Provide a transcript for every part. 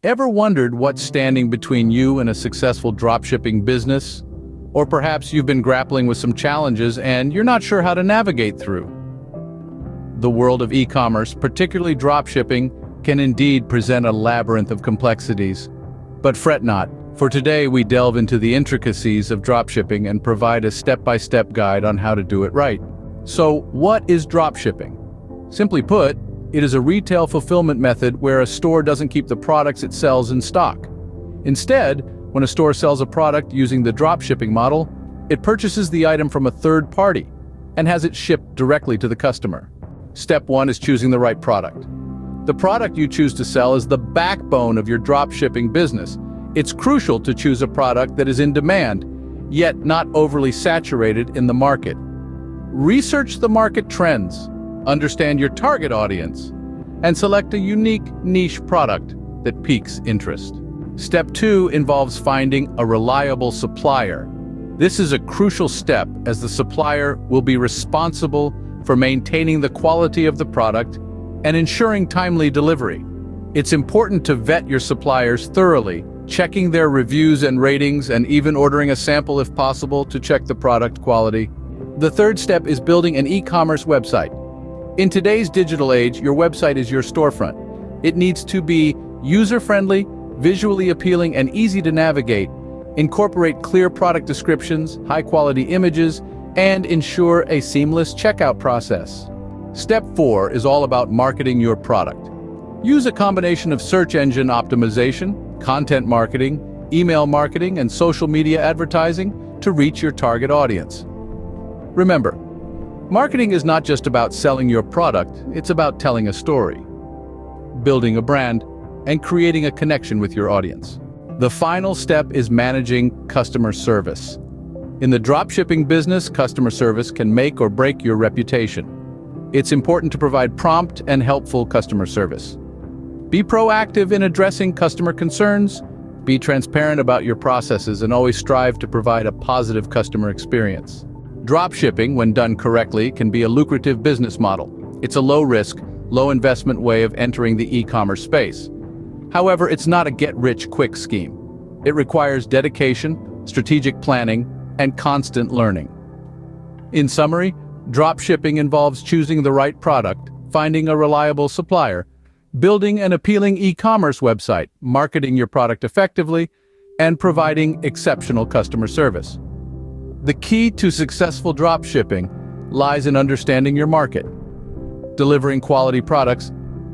Ever wondered what's standing between you and a successful dropshipping business? Or perhaps you've been grappling with some challenges and you're not sure how to navigate through. The world of e-commerce, particularly dropshipping, can indeed present a labyrinth of complexities. But fret not, for today we delve into the intricacies of dropshipping and provide a step-by-step guide on how to do it right. So, what is dropshipping? Simply put, it is a retail fulfillment method where a store doesn't keep the products it sells in stock. Instead, when a store sells a product using the dropshipping model, it purchases the item from a third party and has it shipped directly to the customer. Step 1 is choosing the right product. The product you choose to sell is the backbone of your dropshipping business. It's crucial to choose a product that is in demand, yet not overly saturated in the market. Research the market trends, understand your target audience, and select a unique niche product that piques interest. Step 2 involves finding a reliable supplier. This is a crucial step as the supplier will be responsible for maintaining the quality of the product and ensuring timely delivery. It's important to vet your suppliers thoroughly, checking their reviews and ratings and even ordering a sample if possible to check the product quality. The third step is building an e-commerce website. In today's digital age, your website is your storefront. It needs to be user-friendly, visually appealing, and easy to navigate. Incorporate clear product descriptions, high-quality images, and ensure a seamless checkout process. Step 4 is all about marketing your product. Use a combination of search engine optimization, content marketing, email marketing, and social media advertising to reach your target audience. Remember, marketing is not just about selling your product, it's about telling a story, building a brand, and creating a connection with your audience. The final step is managing customer service. In the dropshipping business, customer service can make or break your reputation. It's important to provide prompt and helpful customer service. Be proactive in addressing customer concerns, be transparent about your processes, and always strive to provide a positive customer experience. Dropshipping, when done correctly, can be a lucrative business model. It's a low-risk, low-investment way of entering the e-commerce space. However, it's not a get-rich-quick scheme. It requires dedication, strategic planning, and constant learning. In summary, dropshipping involves choosing the right product, finding a reliable supplier, building an appealing e-commerce website, marketing your product effectively, and providing exceptional customer service. The key to successful dropshipping lies in understanding your market, delivering quality products,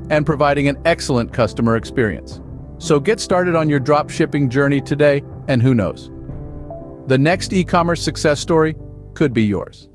and providing an excellent customer experience. So get started on your dropshipping journey today, and who knows, the next e-commerce success story could be yours.